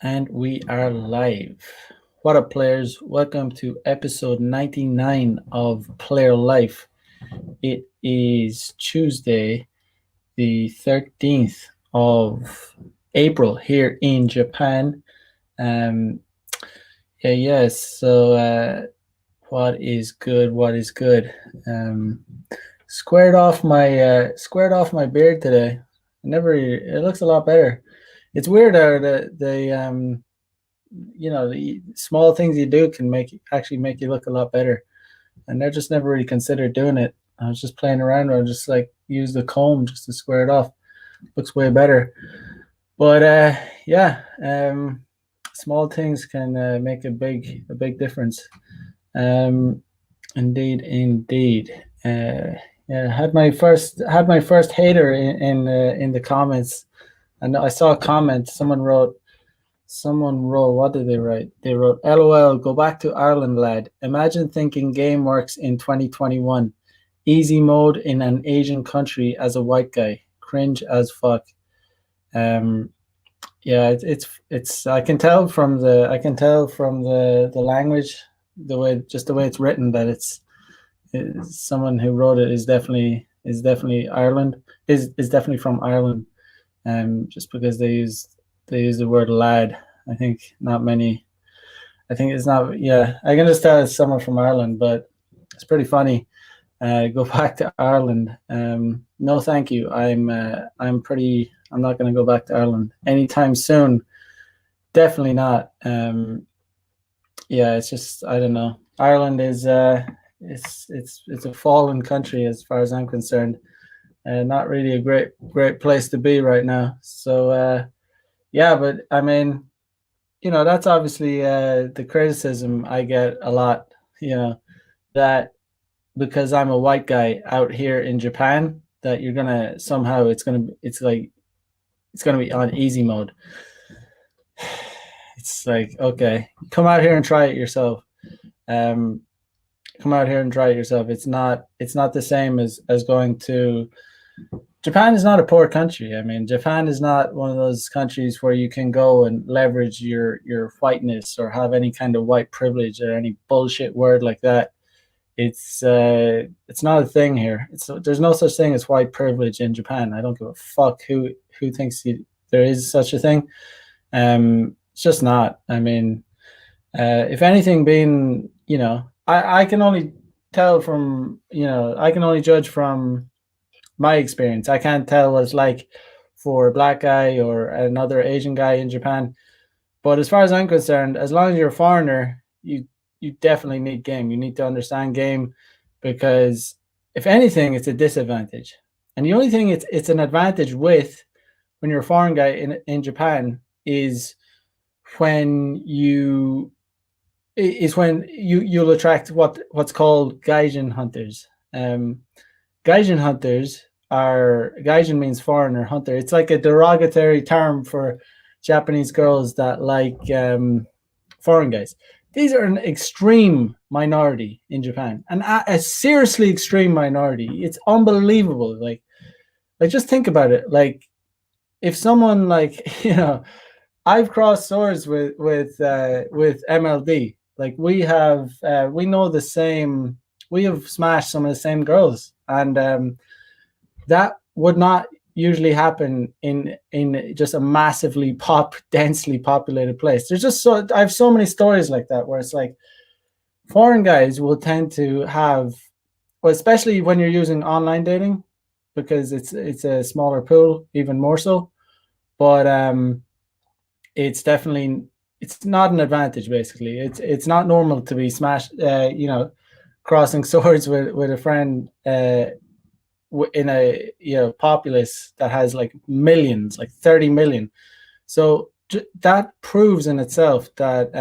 And we are live. What up, players? Welcome to episode 99 of Player Life. It is Tuesday, the 13th of April here in Japan. Um, yes. So, what is good? What is good? Squared off my beard today. It looks a lot better. It's weird how the small things you do can actually make you look a lot better. And I just never really considered doing it. I was just playing around. I just like use the comb just to square it off. Looks way better. But yeah, small things can make a big difference. Indeed. Yeah, had my first hater in the comments, and I saw a comment. Someone wrote, what did they write? They wrote, LOL, go back to Ireland, lad. Imagine thinking game works in 2021. Easy mode in an Asian country as a white guy. Cringe as fuck. Yeah, it's I can tell from the language, the way it's written, that it's someone who wrote it is definitely Ireland, is definitely from Ireland. Just because they use the word lad. I think not many. I think it's not. Yeah, I can just tell it's someone from Ireland, but it's pretty funny. Go back to Ireland. No, thank you. I'm not going to go back to Ireland anytime soon. Definitely not. Yeah, it's just, I don't know. Ireland is it's a fallen country as far as I'm concerned. Not really a great place to be right now. So yeah, but I mean, that's obviously the criticism I get a lot. That because I'm a white guy out here in Japan, that you're gonna somehow it's gonna be on easy mode. It's like, okay, come out here and try it yourself. Come out here and try it yourself. It's not the same as going to Japan. Is not a poor country. I mean, Japan is not one of those countries where you can go and leverage your whiteness or have any kind of white privilege or any bullshit word like that. It's not a thing here. There's no such thing as white privilege in Japan. I don't give a fuck who thinks there is such a thing. It's just not. I mean, if anything, being, I can only tell from, I can only judge from my experience. I can't tell what it's like for a black guy or another Asian guy in Japan. But as far as I'm concerned, as long as you're a foreigner, you definitely need game. You need to understand game, because if anything, it's a disadvantage. And the only thing it's an advantage with when you're a foreign guy in Japan is when you'll attract what's called gaijin hunters. Gaijin hunters gaijin means foreigner, hunter. It's like a derogatory term for Japanese girls that like foreign guys. These are an extreme minority in Japan, and a seriously extreme minority. It's unbelievable. Like just think about it. Like, if someone like, I've crossed swords with MLD. Like, we know the same. We have smashed some of the same girls, and that would not usually happen in just a massively densely populated place. I have so many stories like that, where it's like foreign guys will tend to have, well, especially when you're using online dating, because it's a smaller pool, even more so. But it's not an advantage. Basically, it's not normal to be smashed, crossing swords with a friend in a populace that has like millions, like 30 million. So that proves in itself that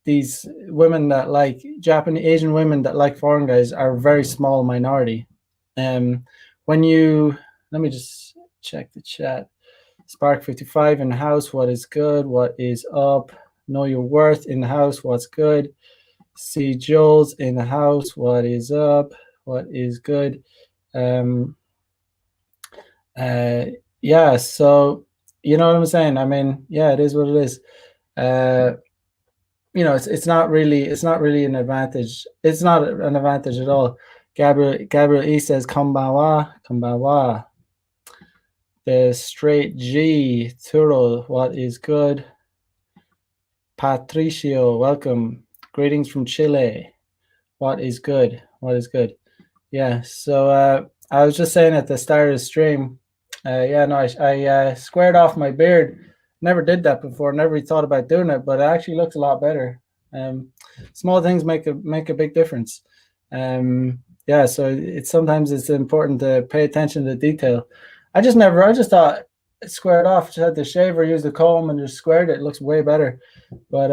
these women that like Asian women that like foreign guys are a very small minority. Let me just check the chat. Spark 55 in the house. What is good? What is up? Know your worth in the house. What's good? See Jules in the house. What is up? What is good? Yeah. So you know what I'm saying? I mean, yeah, it is what it is. Uh, it's not really an advantage. It's not an advantage at all. Gabriel E says Kombawa, Kombawa. The straight G Turo, what is good? Patricio, welcome. Greetings from Chile. What is good? What is good? Yeah. So I was just saying at the start of the stream. Yeah, no, I squared off my beard. Never did that before. Never really thought about doing it, but it actually looks a lot better. Small things make a big difference. Yeah, so sometimes it's important to pay attention to detail. I just thought squared off. Just had the shaver, use the comb, and just squared it. It looks way better. But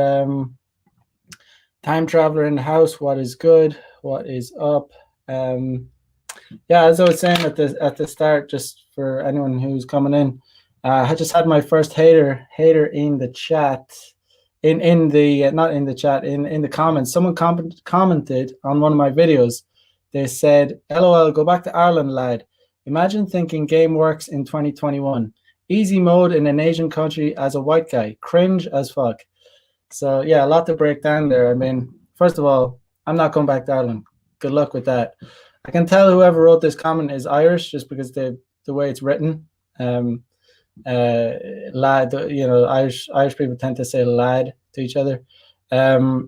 time traveler in the house. What is good? What is up? Yeah, as I was saying at the start, just for anyone who's coming in, I just had my first hater in the chat, in the not in the chat, in the comments. Someone commented on one of my videos. They said, "LOL, go back to Ireland, lad. Imagine thinking game works in 2021. Easy mode in an Asian country as a white guy. Cringe as fuck." So yeah, a lot to break down there. I mean, first of all, I'm not going back to Ireland. Good luck with that. I can tell whoever wrote this comment is Irish just because the way it's written. Lad, Irish people tend to say lad to each other. Yeah,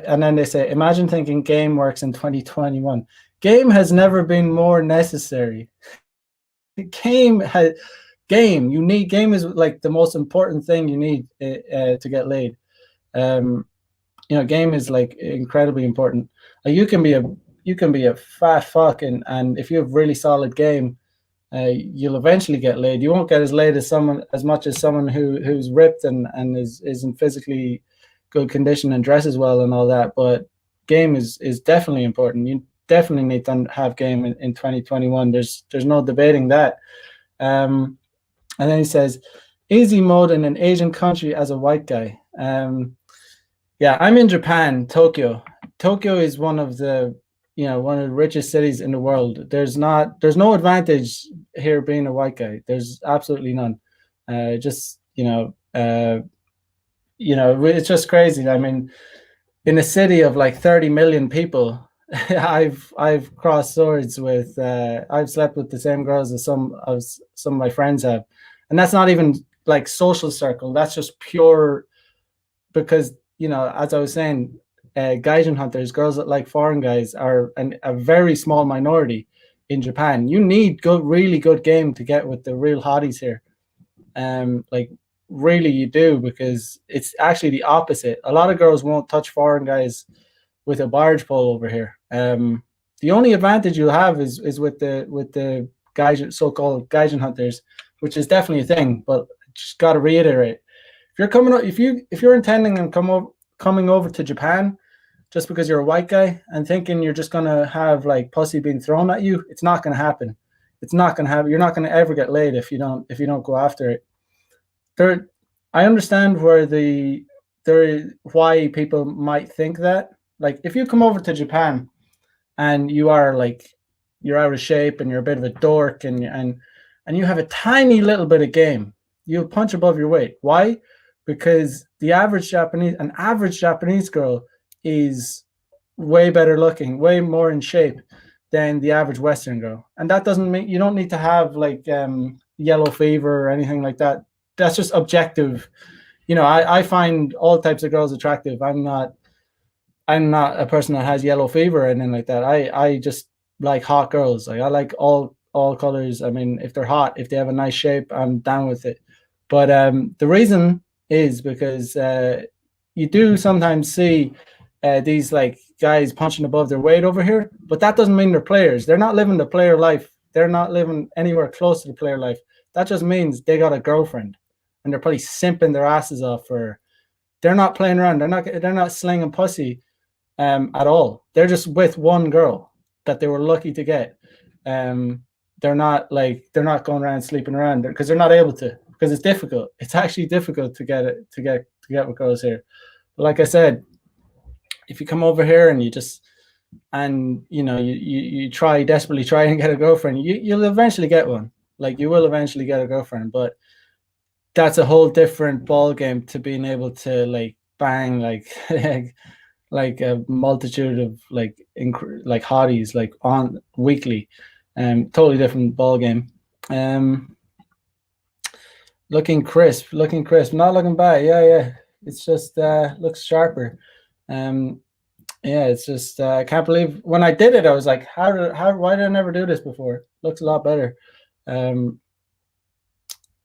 and then they say, imagine thinking game works in 2021. Game has never been more necessary. Game is like the most important thing you need to get laid. Game is like incredibly important. Like you can be a fat fuck and if you have really solid game, you'll eventually get laid. You won't get as laid as much as someone who's ripped and is in physically good condition and dresses well and all that. But game is definitely important. You definitely need to have game in 2021. There's no debating that. And then he says, easy mode in an Asian country as a white guy. Yeah, I'm in Japan, Tokyo. Tokyo is one of the richest cities in the world. There's no advantage here being a white guy. There's absolutely none. It's just crazy. I mean, in a city of like 30 million people, I've crossed swords with I've slept with the same girls as some of my friends have, and that's not even like social circle. That's just pure because as I was saying, gaijin hunters, girls that like foreign guys, are a very small minority in Japan. You need really good game to get with the real hotties here. Like really you do, because it's actually the opposite. A lot of girls won't touch foreign guys with a barge pole over here. The only advantage you'll have is with the gaijin, so-called gaijin hunters, which is definitely a thing. But just got to reiterate, if you're intending on coming over to Japan just because you're a white guy and thinking you're just gonna have like pussy being thrown at you, it's not gonna happen. It's not gonna happen. You're not gonna ever get laid if you don't go after it. I understand why people might think that. Like if you come over to Japan and you're out of shape and you're a bit of a dork and you have a tiny little bit of game, you'll punch above your weight. Why? Because an average Japanese girl is way better looking, way more in shape than the average Western girl. And that doesn't mean you don't need to have like yellow fever or anything like that. That's just objective. I find all types of girls attractive. I'm not a person that has yellow fever or anything like that. I just like hot girls. Like I like all colors. I mean, if they're hot, if they have a nice shape, I'm down with it. But the reason is because you do sometimes see these like guys punching above their weight over here, but that doesn't mean they're players. They're not living the player life. They're not living anywhere close to the player life. That just means they got a girlfriend and they're probably simping their asses off for her. They're not playing around. They're not slinging pussy at all. They're just with one girl that they were lucky to get. They're not going around sleeping around because they're not able to, because it's difficult. It's actually difficult to get with girls here. But like I said, if you come over here and you desperately try and get a girlfriend, you'll eventually get one. Like you will eventually get a girlfriend, but that's a whole different ball game to being able to like bang like like a multitude of like like hotties like on weekly. Totally different ball game. Um, looking crisp, not looking bad. Yeah, yeah. It's just looks sharper. Um, yeah, it's just I can't believe when I did it. I was like, how why did I never do this before? Looks a lot better. Um,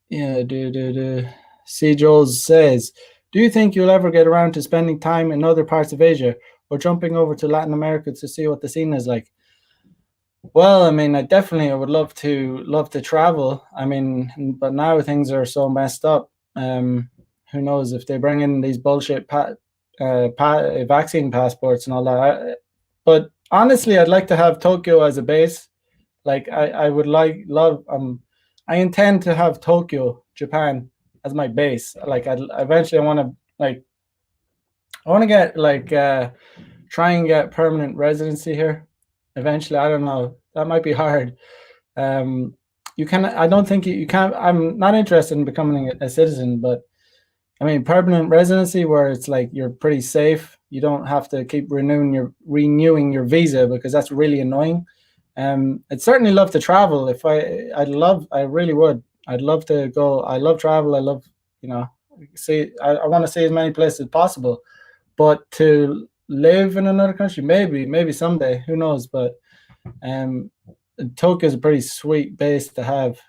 yeah, do. C. Jules says, do you think you'll ever get around to spending time in other parts of Asia or jumping over to Latin America to see what the scene is like? Well, I mean, I would love to travel. I mean, but now things are so messed up. Who knows if they bring in these bullshit vaccine passports and all that. But honestly, I'd like to have Tokyo as a base. Like I would like love I intend to have Tokyo, Japan as my base. Like I want to like I want to get like try and get permanent residency here. Eventually, I don't know. That might be hard. Um, you can. I don't think you can. I'm not interested in becoming a citizen, but I mean, permanent residency where it's like you're pretty safe. You don't have to keep renewing your visa because that's really annoying. I'd certainly love to travel. I really would. I'd love to go. I love travel. I love, you know, see. I want to see as many places as possible. But to live in another country, maybe someday. Who knows? But um, Tokyo is a pretty sweet base to have.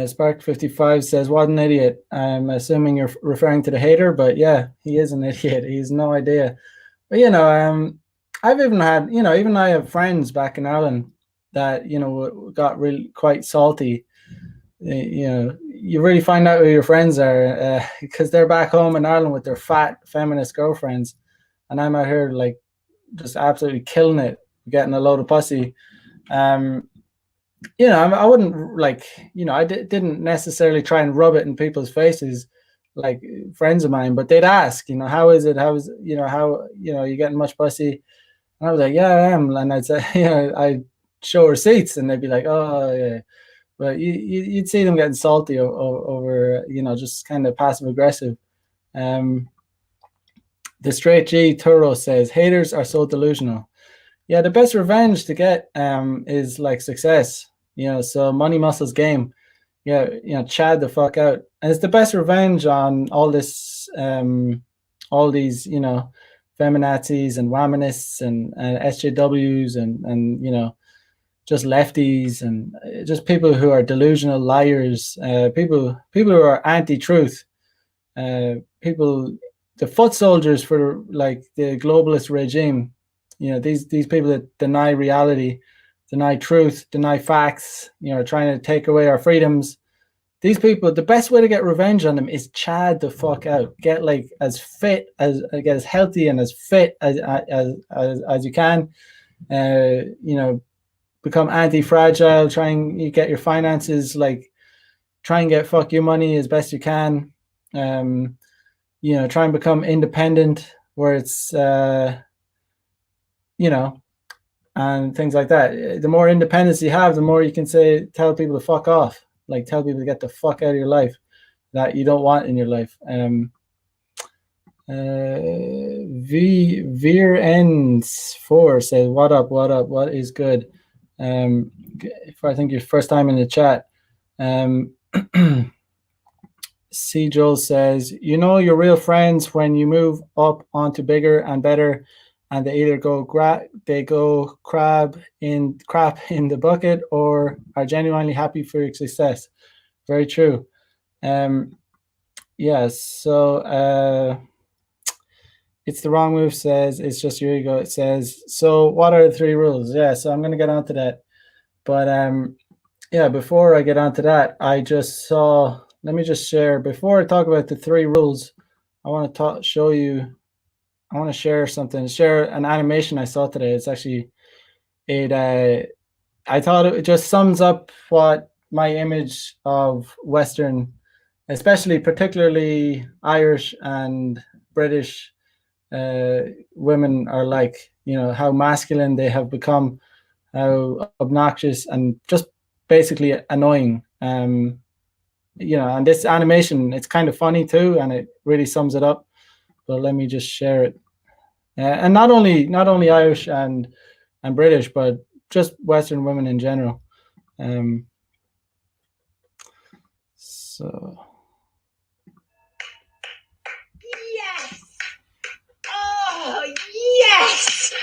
Spark 55 says, "What an idiot." I'm assuming you're referring to the hater, but yeah, he is an idiot. He's no idea. But I've even had, even I have friends back in Ireland that got really quite salty. You really find out who your friends are because they're back home in Ireland with their fat feminist girlfriends, and I'm out here like just absolutely killing it, getting a load of pussy. I wouldn't like, didn't necessarily try and rub it in people's faces, like friends of mine, but they'd ask, how is it? How is, how, you getting much pussy? And I was like, yeah, I am. And I'd say, I'd show receipts and they'd be like, oh, yeah. But you'd see them getting salty over, just kind of passive aggressive. The straight G Turo says, haters are so delusional. Yeah, the best revenge to get is like success. So money muscles game. Yeah, chad the fuck out. And it's the best revenge on all this all these, feminazis and womanists and SJWs and just lefties and just people who are delusional liars, people who are anti-truth, people, the foot soldiers for like the globalist regime. These people that deny reality, deny truth, deny facts, trying to take away our freedoms. These people, the best way to get revenge on them is chad the fuck out. Get like as fit get as healthy and as fit as you can. Become anti-fragile. Try and get your finances like. Try and get fuck your money as best you can. Try and become independent, where it's and things like that. The more independence you have, the more you can tell people to fuck off. Like tell people to get the fuck out of your life that you don't want in your life. Veer ends 4 says, what up, what is good? I think your first time in the chat. C. Joel says, your real friends when you move up onto bigger and better, and they either go crap in the bucket or are genuinely happy for your success. Very true. Yes. So it's the wrong move says it's just your ego. It says, so what are the 3 rules? Yeah. So I'm going to get onto that. But yeah, before I get onto that, I just saw, let me just share, before I talk about the 3 rules, I want to I want to share an animation I saw today. It's actually, I thought it just sums up what my image of Western, especially particularly Irish and British women are like, how masculine they have become, how obnoxious and just basically annoying. And this animation, it's kind of funny too, and it really sums it up. But let me just share it. And not only Irish and British, but just Western women in general. So. Yes! Oh, yes!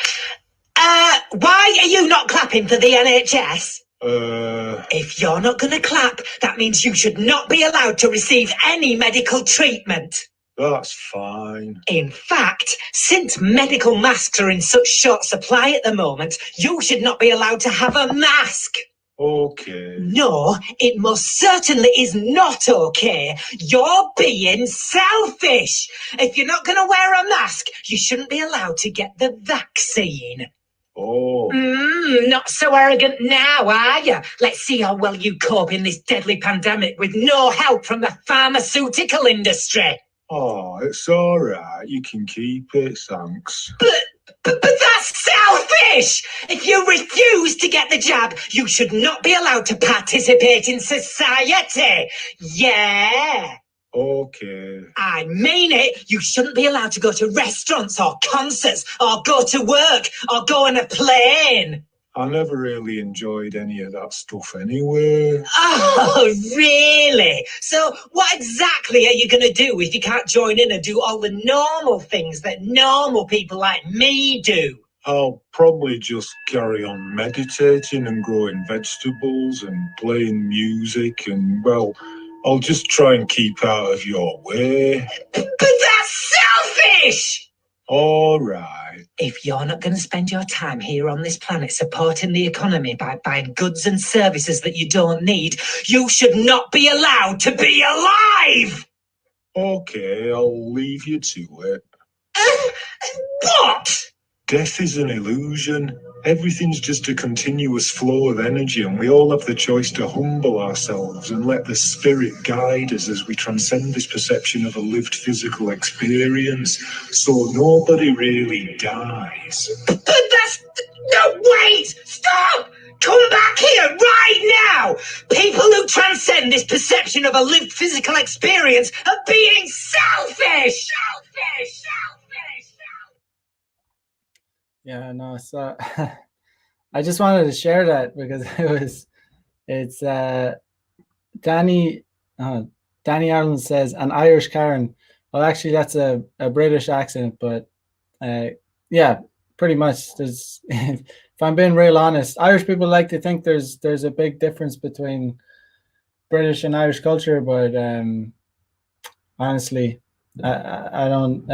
Why are you not clapping for the NHS? If you're not going to clap, that means you should not be allowed to receive any medical treatment. That's fine. In fact, since medical masks are in such short supply at the moment, you should not be allowed to have a mask. Okay. No, it most certainly is not okay. You're being selfish. If you're not going to wear a mask, you shouldn't be allowed to get the vaccine. Oh. Not so arrogant now, are you? Let's see how well you cope in this deadly pandemic with no help from the pharmaceutical industry. Oh, it's all right. You can keep it, thanks. But that's selfish! If you refuse to get the jab, you should not be allowed to participate in society. Yeah. Okay. I mean it. You shouldn't be allowed to go to restaurants or concerts or go to work or go on a plane. I never really enjoyed any of that stuff anyway. Oh, really? So what exactly are you going to do if you can't join in and do all the normal things that normal people like me do? I'll probably just carry on meditating and growing vegetables and playing music and, well, I'll just try and keep out of your way. But that's selfish! All right. If you're not going to spend your time here on this planet supporting the economy by buying goods and services that you don't need, you should not be allowed to be alive! Okay, I'll leave you to it. What? Death is an illusion. Everything's just a continuous flow of energy, and we all have the choice to humble ourselves and let the spirit guide us as we transcend this perception of a lived physical experience, so nobody really dies. But that's... No, wait! Stop! Come back here right now! People who transcend this perception of a lived physical experience are being selfish! Selfish! Yeah, no, so I just wanted to share that because it's Danny Ireland says an Irish Karen. Well, actually that's a British accent, but yeah, pretty much there's if I'm being real honest, Irish people like to think there's a big difference between British and Irish culture, but honestly, I don't.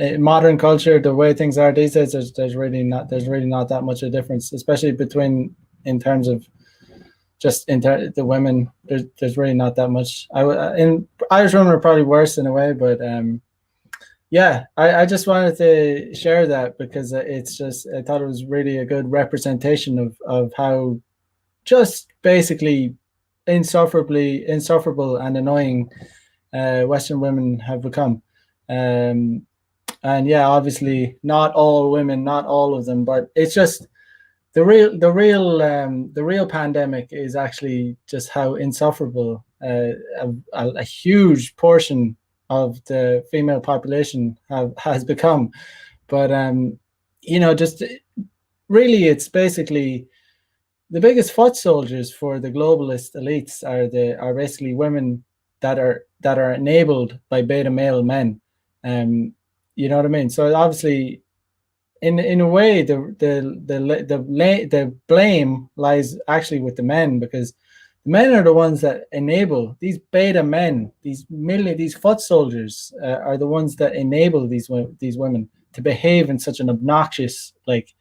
In modern culture, the way things are these days, there's really not that much of a difference, especially between in terms of just the women. There's really not that much. In Irish women are probably worse in a way, but yeah, I just wanted to share that because it's just I thought it was really a good representation of how just basically insufferable and annoying Western women have become. And yeah, obviously not all women, not all of them, but it's just the real pandemic is actually just how insufferable a huge portion of the female population has become. But just really it's basically the biggest foot soldiers for the globalist elites are basically women that are enabled by beta male men. You know what I mean? So obviously, in a way, the blame lies actually with the men, because the men are the ones that enable these beta men, these foot soldiers are the ones that enable these women to behave in such an obnoxious, like,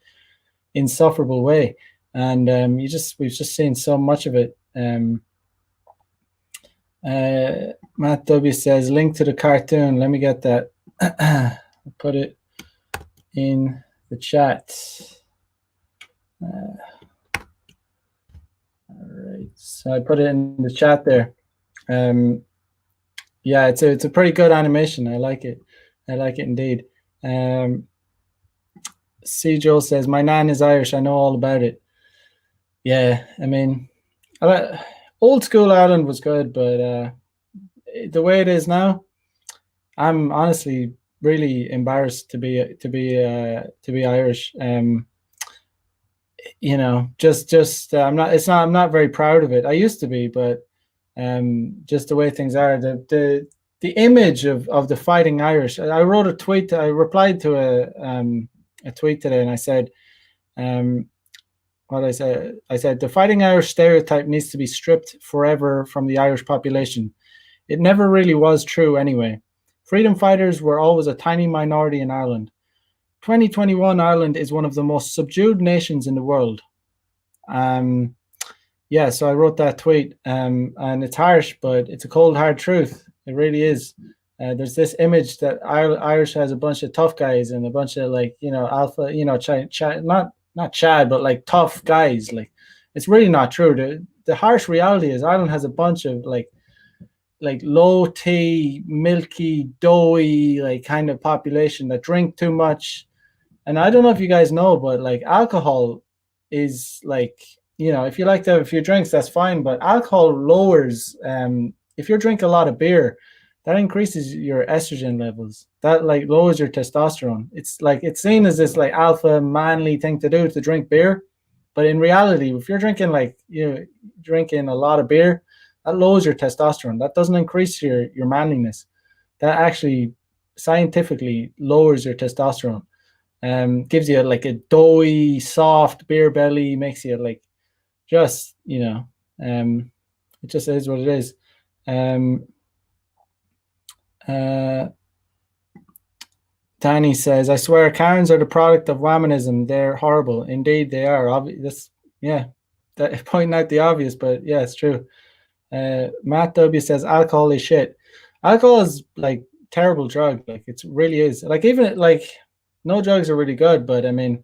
insufferable way. And we've just seen so much of it. Matt W says link to the cartoon. Let me get that. Put it in the chat. All right, so I put it in the chat there. Yeah, it's a pretty good animation. I like it indeed. C. Joel says my nan is Irish. I know all about it. Yeah, I mean, old school Ireland was good, but the way it is now, I'm honestly really embarrassed to be Irish. Just I'm not. It's not. I'm not very proud of it. I used to be, but just the way things are, the image of the fighting Irish. I wrote a tweet. I replied to a tweet today, and I said, um, what I said, the fighting Irish stereotype needs to be stripped forever from the Irish population. It never really was true anyway. Freedom fighters were always a tiny minority in Ireland. 2021 Ireland is one of the most subdued nations in the world. Um, yeah, so I wrote that tweet, and it's harsh, but it's a cold, hard truth. It really is. There's this image that Irish has a bunch of tough guys and a bunch of like alpha, not Chad, but like tough guys. Like it's really not true. The harsh reality is Ireland has a bunch of like low T, milky, doughy, like kind of population that drink too much. And I don't know if you guys know, but like alcohol is like, if you like to have a few drinks, that's fine. But alcohol lowers, if you drink a lot of beer, that increases your estrogen levels. That like lowers your testosterone. It's like, it's seen as this like alpha manly thing to do to drink beer. But in reality, if you're drinking drinking a lot of beer, that lowers your testosterone. That doesn't increase your manliness. That actually scientifically lowers your testosterone. Gives you like a doughy, soft beer belly, makes you like just, it just is what it is. Danny says, I swear Karens are the product of wamanism. They're horrible. Indeed, they are. Yeah, pointing out the obvious, but yeah, it's true. Matt W says, alcohol is shit. Alcohol is like terrible drug. Like it really is. Like even like no drugs are really good, but I mean,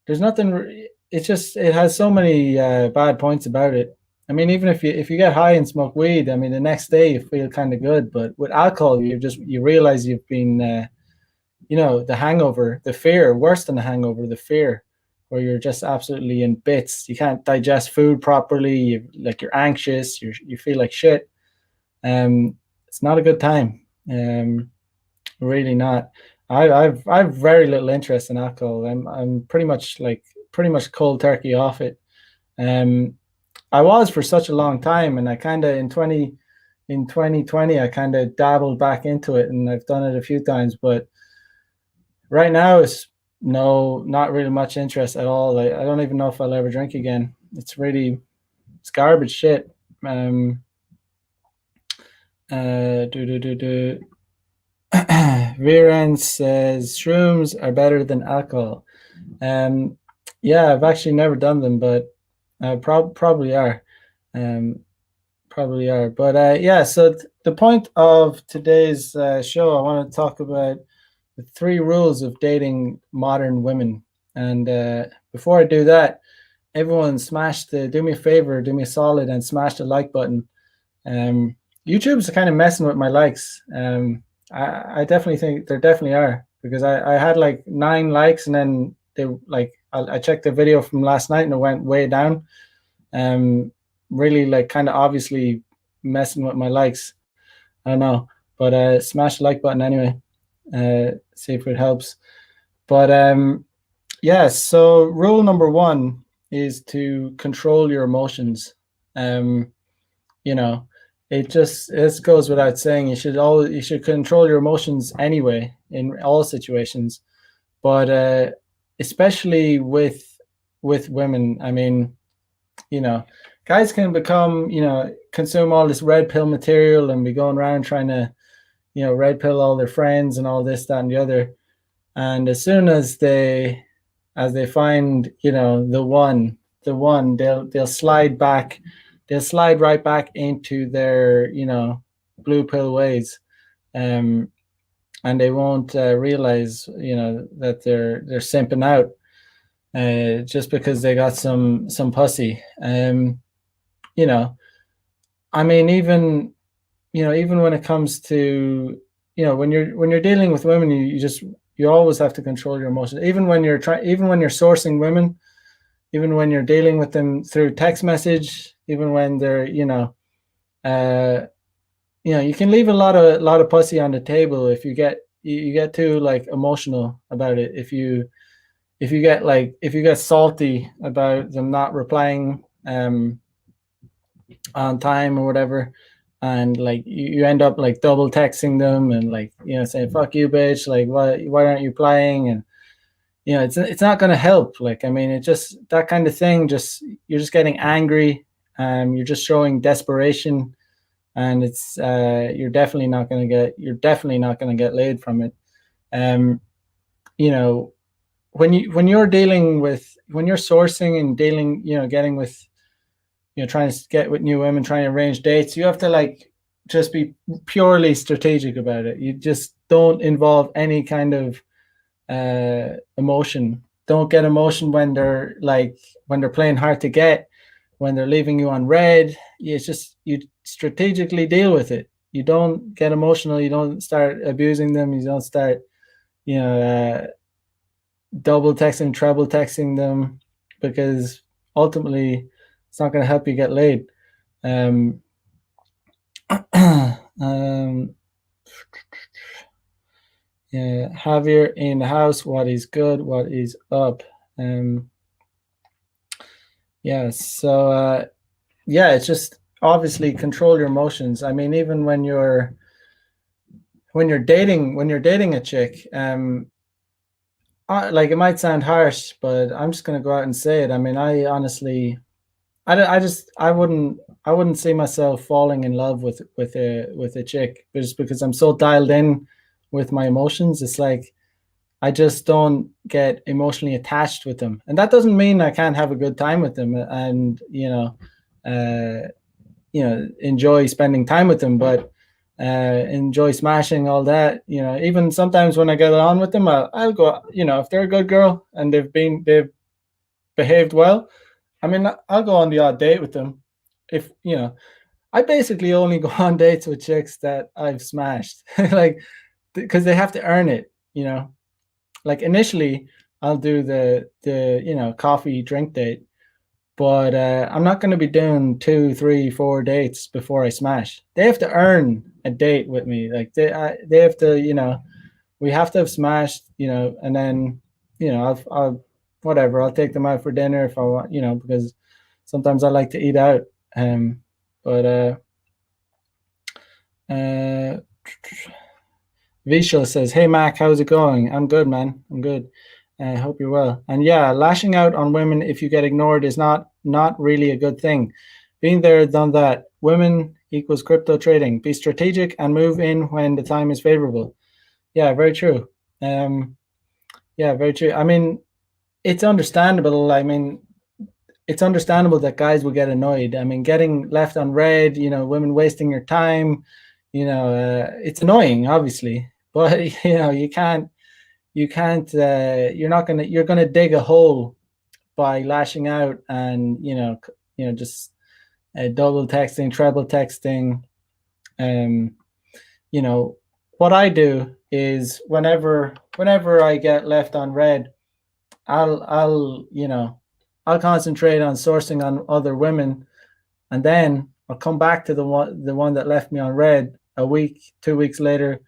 there's nothing. It has so many bad points about it. I mean, even if you get high and smoke weed, I mean, the next day you feel kind of good. But with alcohol, you realize you've been, the hangover, the fear, worse than the hangover, the fear, where you're just absolutely in bits. You can't digest food properly. You're anxious. You feel like shit. It's not a good time. Really not. I've very little interest in alcohol. I'm pretty much cold turkey off it. I was for such a long time, and I kind of in 2020 I kind of dabbled back into it, and I've done it a few times. But right now it's not really much interest at all. I don't even know if I'll ever drink again. It's garbage shit. Viren says shrooms are better than alcohol. Yeah, I've actually never done them, but probably are. Probably are. But yeah, so the point of today's show, I want to talk about the 3 rules of dating modern women. And before I do that, everyone do me a favor, do me a solid, and smash the like button. YouTube's kind of messing with my likes. I definitely think there definitely are, because I had like 9 likes, and then they I checked the video from last night and it went way down. Really like kind of obviously messing with my likes. I don't know, but smash the like button anyway. See if it helps. But yeah, so rule number 1 is to control your emotions. It goes without saying, you should control your emotions anyway in all situations, but especially with women. I mean, guys can consume all this red pill material and be going around trying to red pill all their friends and all this, that, and the other. And as soon as they find the one, they'll slide back. They'll slide right back into their blue pill ways, and they won't realize that they're simping out just because they got some pussy. I mean, even when it comes to when you're dealing with women, you always have to control your emotions. Even when you're sourcing women, even when you're dealing with them through text message, even when they're, you can leave a lot of pussy on the table if you get too like emotional about it. If you get salty about them not replying on time or whatever, and like you end up like double texting them and like saying fuck you bitch, like why aren't you replying, and it's not going to help. Like, I mean, it just, that kind of thing, just you're just getting angry, you're just showing desperation, and it's you're definitely not going to get laid from it. When you're sourcing and dealing, getting with, trying to get with new women, trying to arrange dates, you have to like just be purely strategic about it. You just don't involve any kind of emotion. Don't get emotion when they're playing hard to get, when they're leaving you on red. It's just, you strategically deal with it. You don't get emotional. You don't start abusing them. You don't start double texting, treble texting them, because ultimately it's not going to help you get laid. Yeah, Javier in the house. What is good? What is up? So it's just obviously control your emotions. I mean, even when you're dating a chick, like, it might sound harsh, but I'm just gonna go out and say it. I mean, I honestly, I wouldn't see myself falling in love with a chick just because I'm so dialed in with my emotions. It's like I just don't get emotionally attached with them, and that doesn't mean I can't have a good time with them and enjoy spending time with them, but enjoy smashing all that. Even sometimes when I get on with them, I'll go. If they're a good girl and they've behaved well, I mean, I'll go on the odd date with them. If I basically only go on dates with chicks that I've smashed, like, because they have to earn it. Like, initially I'll do the coffee drink date, but I'm not going to be doing 2, 3, 4 dates before I smash. They have to earn a date with me. Like, they have to, we have to have smashed, and then, I'll whatever, I'll take them out for dinner if I want, because sometimes I like to eat out. But Vishal says, "Hey Mac, how's it going?" I'm good, man. I'm good. I hope you're well. And yeah, lashing out on women if you get ignored is not really a good thing. Been there, done that. Women equals crypto trading. Be strategic and move in when the time is favorable. Yeah, very true. Very true. I mean, it's understandable. I mean, it's understandable that guys will get annoyed. I mean, getting left on red, women wasting your time, it's annoying, obviously, but you're gonna dig a hole by lashing out and just double texting, treble texting. What I do is whenever I get left on red, I'll concentrate on sourcing on other women, and then I'll come back to the one that left me on red a week, 2 weeks later,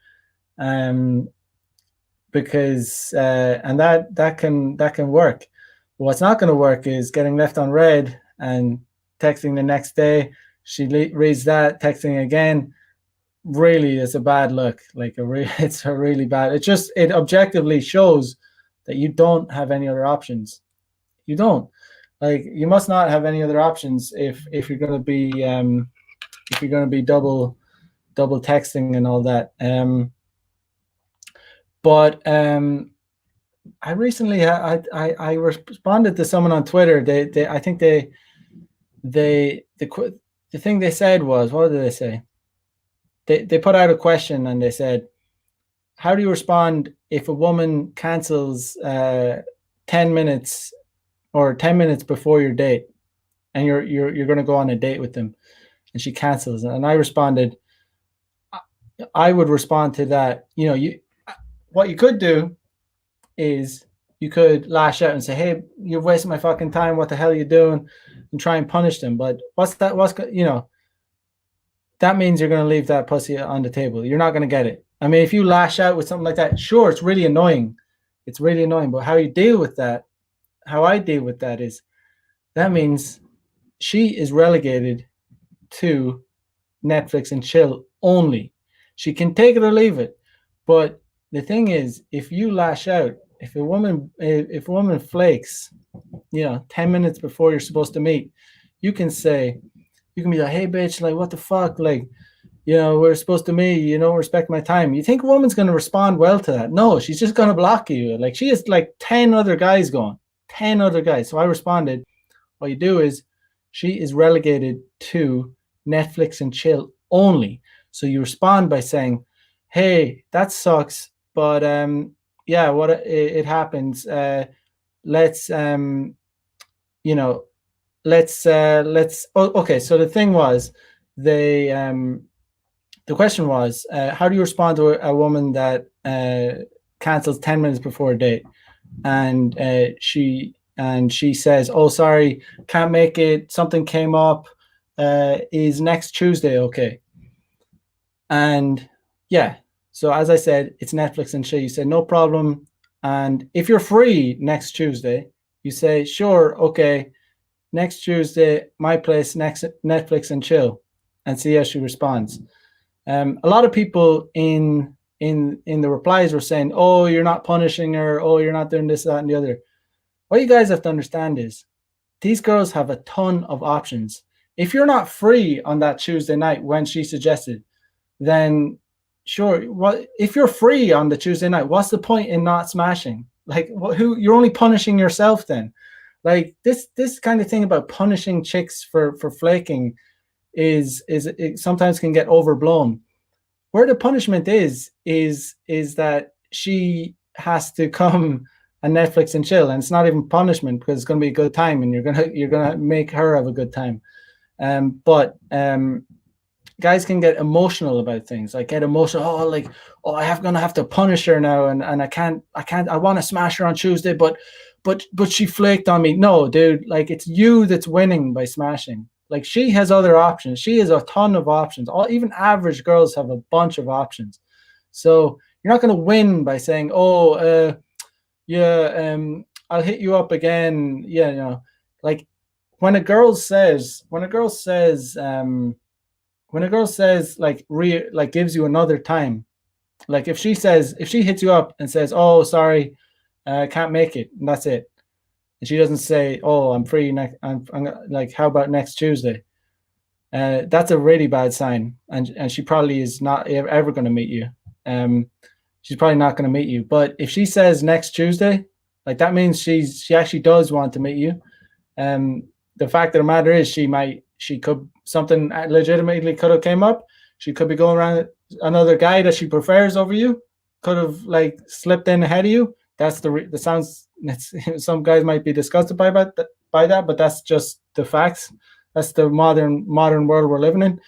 because and that can work. What's not going to work is getting left on red and texting the next day. She reads that, texting again. Really, it's a bad look. Like, it's a really bad. It objectively shows that you don't have any other options. You don't. Like, you must not have any other options if you're going to be double texting and all that. But I recently I responded to someone on Twitter. I think the thing they said was, what did they say? They put out a question and they said, how do you respond if a woman cancels 10 minutes or 10 minutes before your date, and you're going to go on a date with them, and she cancels? And I responded, I would respond to that. What you could do is you could lash out and say, hey, you're wasting my fucking time, what the hell are you doing, and try and punish them. But that means you're going to leave that pussy on the table. You're not going to get it. I mean, if you lash out with something like that, sure, it's really annoying. It's really annoying. But how you deal with that, how I deal with that is, that means she is relegated to Netflix and chill only. She can take it or leave it. But the thing is, if you lash out, if a woman flakes, 10 minutes before you're supposed to meet, you can be like, hey bitch, like what the fuck? Like, we're supposed to meet, you don't respect my time. You think a woman's gonna respond well to that? No, she's just gonna block you. Like, she has like 10 other guys going. 10 other guys. So I responded, what you do is, she is relegated to Netflix and chill only. So you respond by saying, hey, that sucks, but yeah, what it happens. Let's okay. So the thing was, the question was, how do you respond to a woman that cancels 10 minutes before a date, and she says, oh, sorry, can't make it, something came up, is next Tuesday okay? And yeah, so as I said, it's Netflix and chill. You say no problem, and if you're free next Tuesday, you say sure, okay, next Tuesday, my place, next Netflix and chill, and see how she responds. A lot of people in the replies were saying, oh, you're not punishing her, oh, you're not doing this, that, and the other. What you guys have to understand is, these girls have a ton of options. If you're not free on that Tuesday night when she suggested, then sure, if you're free on the Tuesday night, what's the point in not smashing? Like, you're only punishing yourself then. Like, this kind of thing about punishing chicks for flaking is it sometimes can get overblown. Where the punishment is that she has to come and Netflix and chill, and it's not even punishment, because it's going to be a good time, and you're gonna make her have a good time. But guys can get emotional about things, like get emotional. I'm gonna have to punish her now, and I can't. I want to smash her on Tuesday, but she flaked on me. No, dude, like, it's you that's winning by smashing. Like, she has other options. She has a ton of options. Even average girls have a bunch of options. So you're not going to win by saying, oh, I'll hit you up again. Yeah, like, when a girl says like gives you another time, like if she hits you up and says, oh, sorry, can't make it, and that's it, and she doesn't say, oh, I'm free next, I'm like, how about next Tuesday? That's a really bad sign, and she probably is not ever going to meet you. She's probably not going to meet you. But if she says next Tuesday, like, that means she actually does want to meet you. The fact of the matter is, something legitimately could have came up. She could be going around another guy that she prefers over you. Could have like slipped in ahead of you. That's the sounds. Some guys might be disgusted by that, but that's just the facts. That's the modern world we're living in.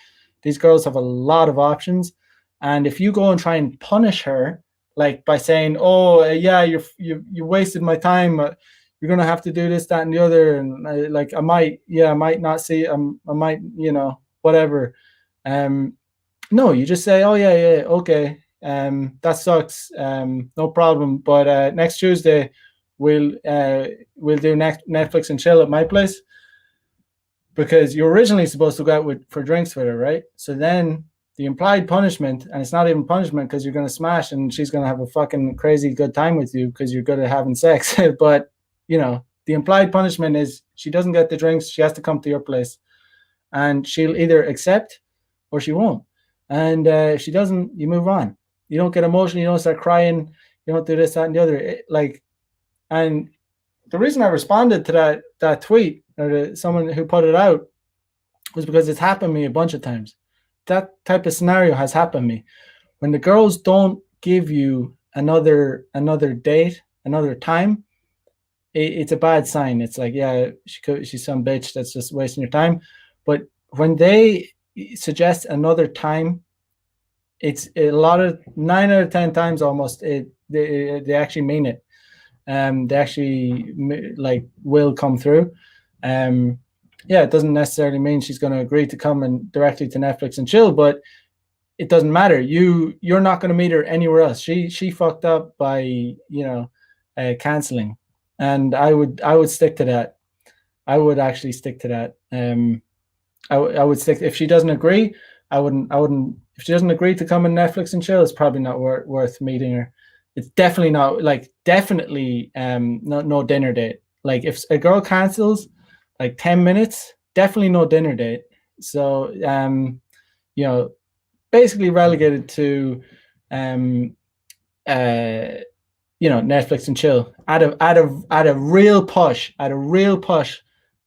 These girls have a lot of options, and if you go and try and punish her, like by saying, "Oh, yeah, you wasted my time. You're gonna have to do this, that, and the other," and I might not see. I might, whatever. No, you just say, "Oh, yeah, okay. That sucks. No problem. But next Tuesday, we'll do Netflix and chill at my place." Because you're originally supposed to go out for drinks with her, right? So then the implied punishment, and it's not even punishment because you're going to smash and she's going to have a fucking crazy good time with you because you're good at having sex. But, the implied punishment is she doesn't get the drinks. She has to come to your place, and she'll either accept or she won't. And if she doesn't, you move on. You don't get emotional. You don't start crying. You don't do this, that, and the other. And the reason I responded to that tweet, or someone who put it out, was because it's happened to me a bunch of times. That type of scenario has happened to me. When the girls don't give you another date, another time, it's a bad sign. It's like, yeah, she's some bitch that's just wasting your time. But when they suggest another time, it's a lot of 9 out of 10 times almost they actually mean it. they actually like will come through. Yeah, it doesn't necessarily mean she's going to agree to come and directly to Netflix and chill, but it doesn't matter. You're not going to meet her anywhere else. She fucked up by canceling, and I would stick to that. I would actually stick to that. I would stick if she doesn't agree. I wouldn't. If she doesn't agree to come on Netflix and chill, it's probably not worth meeting her. It's definitely not definitely no dinner date. Like if a girl cancels like 10 minutes, definitely no dinner date. So basically relegated to Netflix and chill at a real push,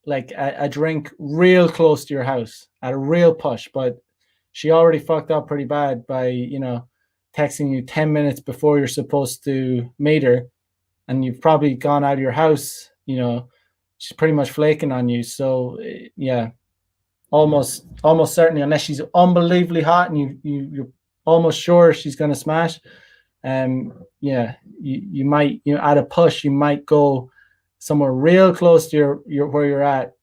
like a drink real close to your house at a real push. But she already fucked up pretty bad by texting you 10 minutes before you're supposed to meet her, and you've probably gone out of your house. She's pretty much flaking on you. So yeah, almost certainly, unless she's unbelievably hot and you're almost sure she's going to smash. Yeah, you might, at a push, you might go somewhere real close to your where you're at,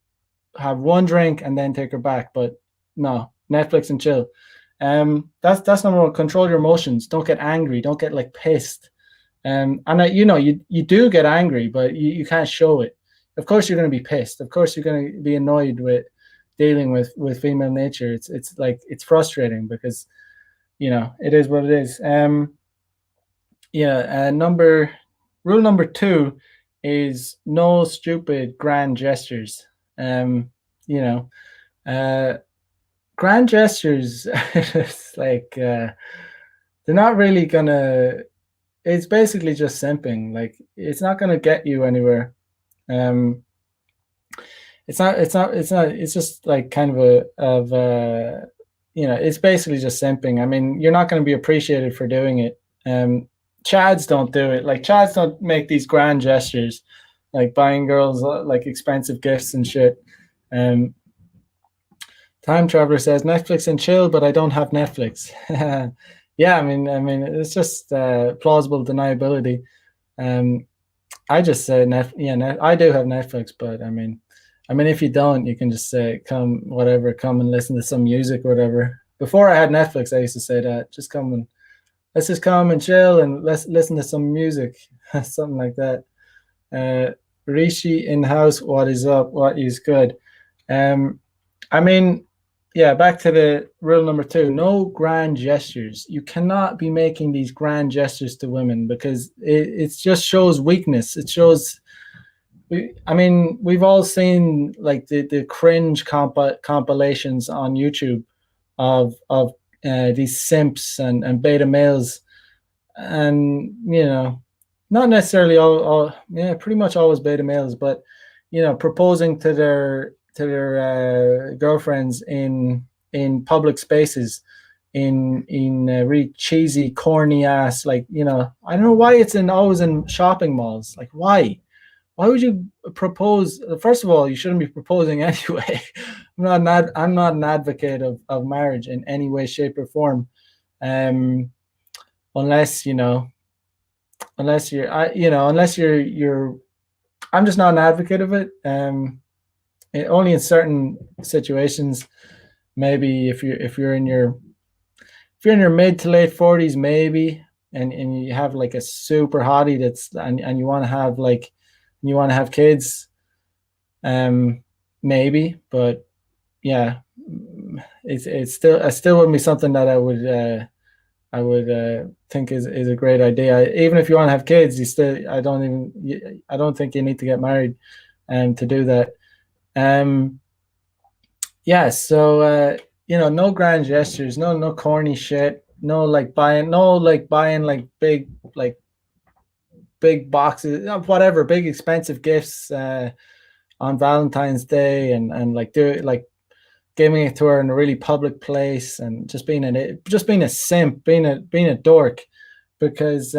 have one drink and then take her back. But no, Netflix and chill. That's number one. Control your emotions. Don't get angry. Don't get like pissed. And you do get angry, but you can't show it. Of course you're going to be pissed. Of course you're going to be annoyed with dealing with female nature. It's like, it's frustrating because it is what it is. Rule number 2 is no stupid grand gestures. Grand gestures, it's like they're not really gonna. It's basically just simping. Like, it's not gonna get you anywhere. It's not. It's just like kind of it's basically just simping. I mean, you're not going to be appreciated for doing it. Chads don't do it. Like, chads don't make these grand gestures, like buying girls like expensive gifts and shit. Time Traveler says Netflix and chill, but I don't have Netflix. Yeah, I mean, it's just plausible deniability. I just say I do have Netflix, but I mean, if you don't, you can just say come and listen to some music or whatever. Before I had Netflix, I used to say that let's just come and chill and let's listen to some music, something like that. Rishi in house, what is up? What is good? I mean, yeah, back to the rule number 2, no grand gestures. You cannot be making these grand gestures to women because it just shows weakness. It shows, we've all seen like the cringe compilations on YouTube of these simps and beta males, and not necessarily all pretty much always beta males, but proposing to their girlfriends in public spaces, in really cheesy, corny ass, like, I don't know why it's always in shopping malls. Like, why would you propose? First of all, you shouldn't be proposing anyway. I'm not an advocate of marriage in any way, shape, or form, unless you're I'm just not an advocate of it. Only in certain situations, maybe if you're in your mid to late 40s, maybe, and you have like a super hottie and you want to have kids, maybe. But yeah, it still wouldn't be something that I would think is a great idea. Even if you want to have kids, I don't think you need to get married to do that. So no grand gestures, no corny shit, no like buying like big boxes, whatever, big expensive gifts on Valentine's Day, and like do it, like giving it to her in a really public place, and just being a simp, being a dork, because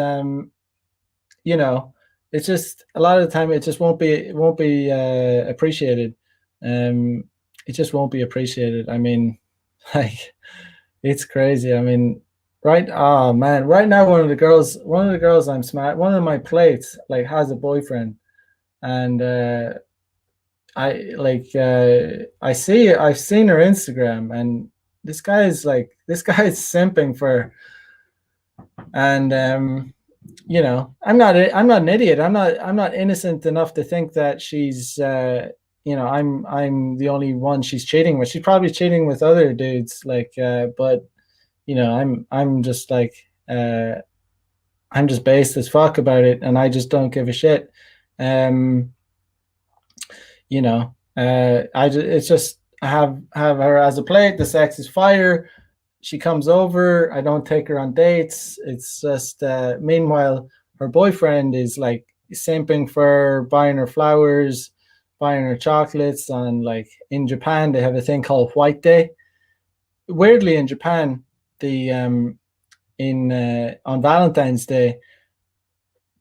it's just a lot of the time it just won't be appreciated. It just won't be appreciated. I mean, like, it's crazy. I mean, Right. Oh man. Right now, one of the girls I'm smart. One of my plates like has a boyfriend, and I've seen her Instagram, and this guy is simping for her. And I'm not an idiot. I'm not innocent enough to think that she's I'm the only one she's cheating with. She's probably cheating with other dudes, but I'm just uh I'm just based as fuck about it, and I just don't give a shit. Um, it's just I have her as a plate. The sex is fire. She comes over. I don't take her on dates. It's just meanwhile her boyfriend is like simping for her, buying her flowers, buying her chocolates. And like in Japan, they have a thing called White Day. Weirdly, in Japan, the in on Valentine's Day,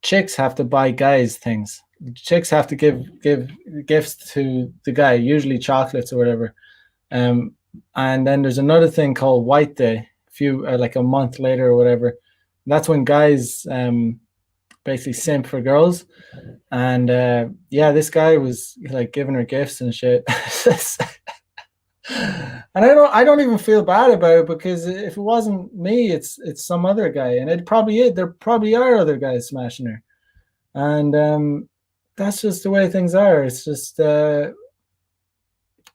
chicks have to buy guys things. Chicks have to give gifts to the guy, usually chocolates or whatever. Um, and then there's another thing called White Day, like a month later or whatever. That's when guys basically simp for girls. And yeah, this guy was like giving her gifts and shit. And I don't even feel bad about it, because if it wasn't me, it's some other guy, and it probably is. There probably are other guys smashing her, and that's just the way things are. It's just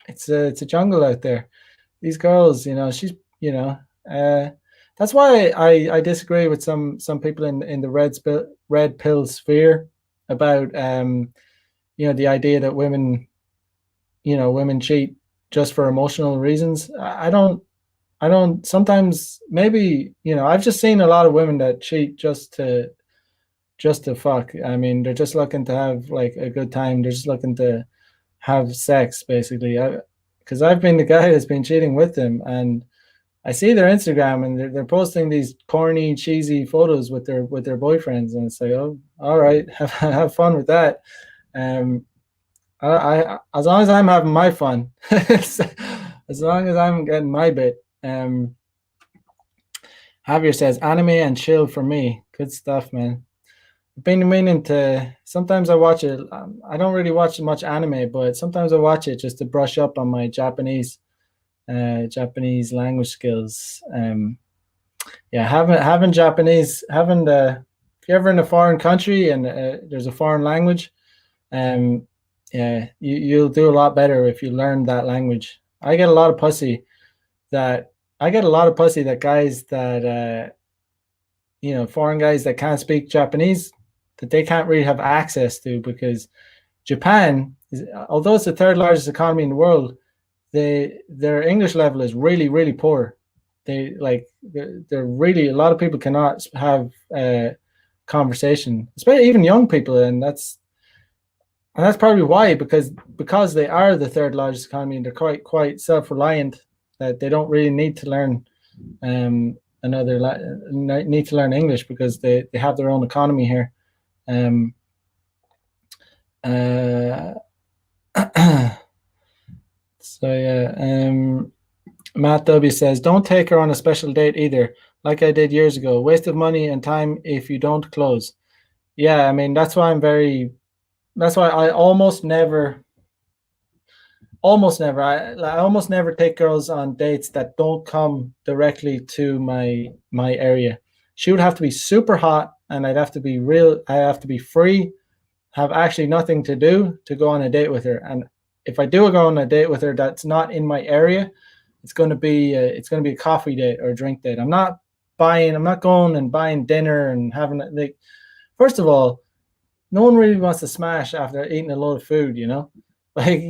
it's a jungle out there. These girls, she's uh, that's why I disagree with some people in the red pill sphere about the idea that women cheat just for emotional reasons. I don't sometimes, maybe, I've just seen a lot of women that cheat just to fuck. I mean, they're just looking to have like a good time. They're just looking to have sex, basically. Because I've been the guy that's been cheating with them, and I see their Instagram, and they're posting these corny, cheesy photos with their boyfriends, and it's like, oh, all right, have fun with that. Um, as long as I'm having my fun, as long as I'm getting my bit. Javier says anime and chill for me. Good stuff, man. I've been meaning to. Sometimes I watch it. I don't really watch much anime, but sometimes I watch it just to brush up on my Japanese language skills. Yeah, having Japanese, having the if you're ever in a foreign country and there's a foreign language, yeah, you'll do a lot better if you learn that language. I get a lot of pussy that guys that foreign guys that can't speak Japanese, that they can't really have access to, because Japan is, although it's the third largest economy in the world, their English level is really, really poor. They're really, a lot of people cannot have conversation, especially even young people, and that's probably why, because they are the third largest economy, and they're quite self-reliant, that they don't really need to learn need to learn English, because they have their own economy here. So yeah, Matt W says, don't take her on a special date either, like I did years ago. Waste of money and time if you don't close. Yeah, I mean, that's why I almost never take girls on dates that don't come directly to my area. She would have to be super hot, and I have to be free, have actually nothing to do to go on a date with her. And if I do go on a date with her that's not in my area, it's going to be a coffee date or a drink date. I'm not going and buying dinner and having like, first of all, no one really wants to smash after eating a load of food, like,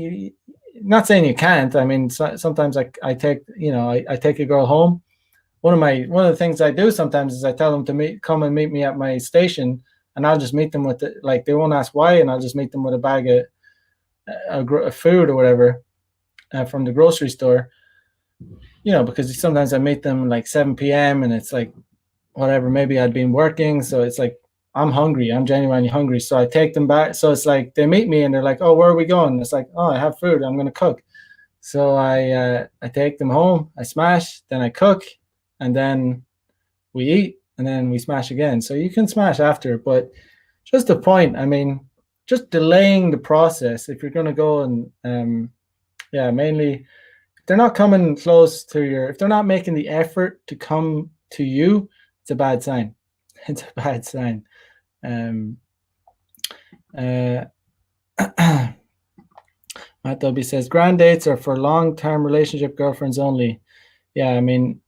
not saying you can't. I mean, sometimes I take a girl home. One of the things I do sometimes is I tell them to come and meet me at my station, and I'll just meet them with they won't ask why, and I'll just meet them with a bag of food or whatever from the grocery store. Because sometimes I meet them like 7 p.m. and it's like, whatever, maybe I'd been working, so it's like, I'm hungry. I'm genuinely hungry. So I take them back. So it's like they meet me and they're like, oh, where are we going? It's like, oh, I have food. I'm going to cook. So I take them home. I smash. Then I cook. And then we eat, and then we smash again. So you can smash after, but just the point. I mean, just delaying the process. If you're going to go and mainly if they're not coming close to if they're not making the effort to come to you, it's a bad sign. It's a bad sign. Matt Dobby says grand dates are for long-term relationship girlfriends only. Yeah, I mean,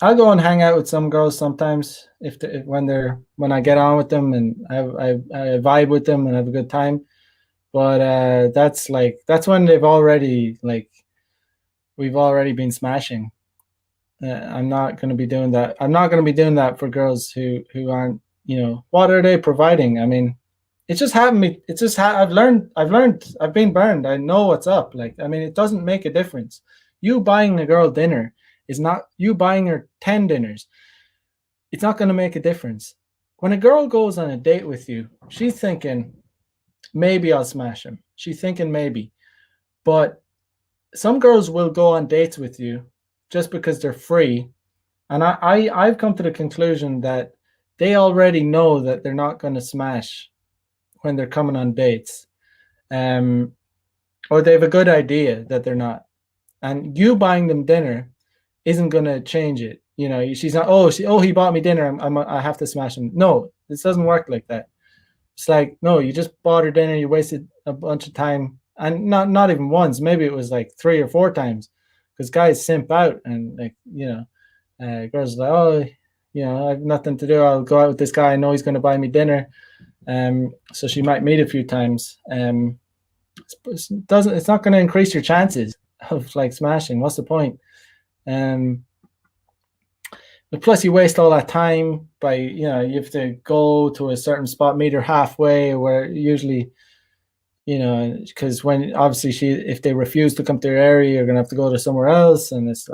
I'll go and hang out with some girls sometimes when I get on with them and I vibe with them and have a good time. But that's when we've already been smashing. I'm not going to be doing that. I'm not going to be doing that for girls who aren't, what are they providing? I mean, it's just happened. It's just I've learned. I've been burned. I know what's up. Like, I mean, it doesn't make a difference. You buying a girl dinner is not you buying her 10 dinners. It's not going to make a difference. When a girl goes on a date with you, she's thinking, maybe I'll smash him. She's thinking maybe. But some girls will go on dates with you just because they're free. And I've come to the conclusion that they already know that they're not going to smash when they're coming on dates. Or they have a good idea that they're not. And you buying them dinner isn't going to change it. She's not, he bought me dinner, I have to smash him. No, this doesn't work like that. It's like, no, you just bought her dinner, you wasted a bunch of time, and not even once, maybe it was like 3 or 4 times, because guys simp out and girls are like, I have nothing to do, I'll go out with this guy, I know he's going to buy me dinner, so she might meet a few times. It's not going to increase your chances of like smashing. What's the point? But plus you waste all that time by, you have to go to a certain spot, meet her halfway, where usually, because when obviously if they refuse to come to your area, you're going to have to go to somewhere else. And it's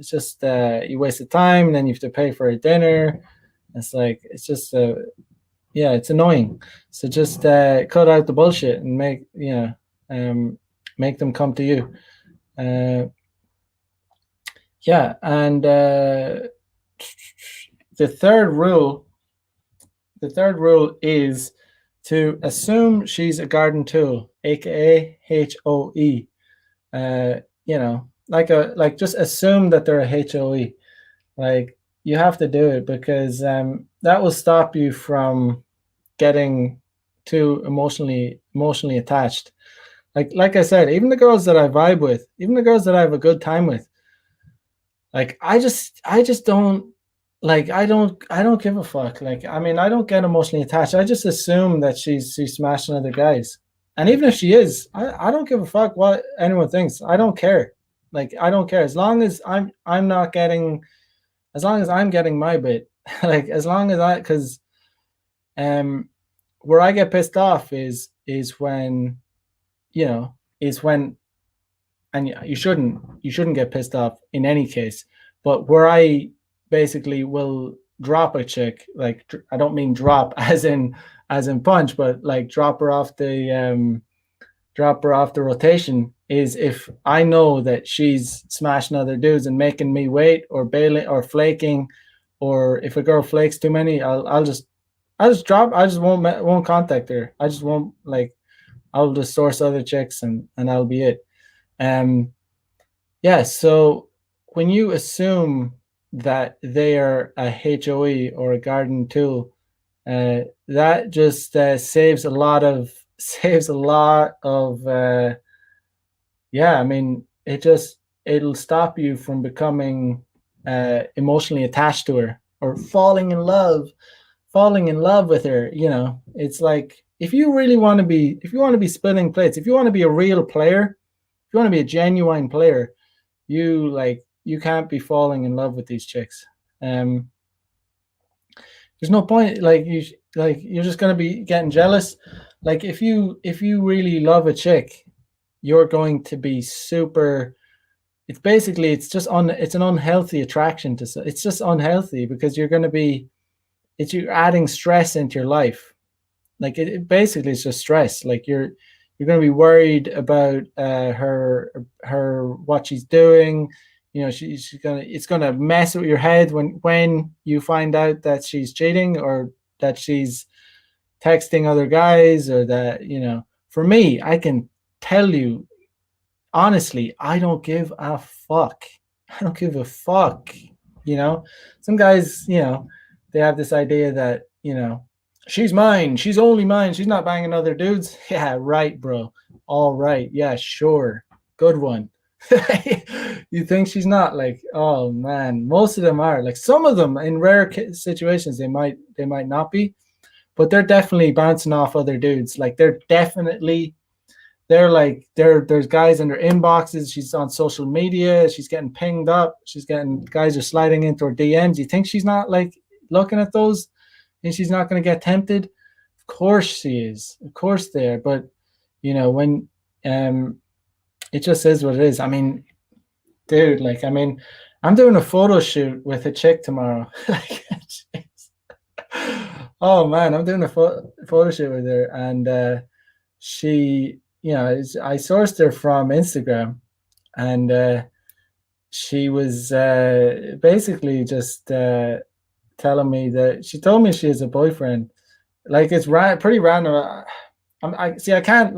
just, you wasted time, and then you have to pay for a dinner. It's it's annoying. So just cut out the bullshit and make them come to you. And the third rule is to assume she's a garden tool, aka HOE. Just assume that they're a HOE. Like, you have to do it, because that will stop you from getting too emotionally attached. Like I said, even the girls that I vibe with, even the girls that I have a good time with, like, I just don't, like, I don't give a fuck. Like, I mean, I don't get emotionally attached. I just assume that she's smashing other guys. And even if she is, I don't give a fuck what anyone thinks. I don't care. Like, I don't care. As long as I'm getting my bit. Like, as long as because where I get pissed off is when, and you shouldn't get pissed off in any case, but where I basically will drop a chick, like, I don't mean drop as in punch, but like drop her off the rotation, is if I know that she's smashing other dudes and making me wait, or bailing, or flaking, or if a girl flakes too many, I'll just drop. I just won't contact her. I just won't, like, I'll just source other chicks, and that'll be it. So when you assume that they are a HOE or a garden tool, that just saves a lot of I mean, it'll stop you from becoming emotionally attached to her, or falling in love with her. It's like, if you want to be spinning plates, if you want to be a real player, if you want to be a genuine player, you can't be falling in love with these chicks. There's no point. You're just going to be getting jealous. Like, if you really love a chick, you're going to be super. It's basically, it's an unhealthy attraction to. It's just unhealthy, because you're adding stress into your life. Like, it basically is just stress. Like, you're going to be worried about her what she's doing. You know, it's gonna mess with your head when you find out that she's cheating or that she's texting other guys, or that, you know, for me, I can tell you honestly, I don't give a fuck. I don't give a fuck. You know, some guys, you know, they have this idea that, you know, she's mine. She's only mine. She's not banging other dudes. Yeah, right, bro. All right. Yeah, sure. Good one. You think she's not? Like, oh man, most of them are. Like, some of them in rare situations they might not be, but they're definitely bouncing off other dudes. Like, they're like, there's guys in their inboxes. She's on social media. She's getting pinged up. Guys are sliding into her DMs. You think she's not like looking at those and she's not going to get tempted? Of course she is. Of course they are. But, you know, when it just is what it is. I mean, dude, like, I mean, I'm doing a photo shoot with a chick tomorrow. Like, oh man, I'm doing a photo shoot with her, and she, you know, I sourced her from Instagram, and she was basically just telling me that she told me she has a boyfriend. Like, it's pretty random. I see. I can't.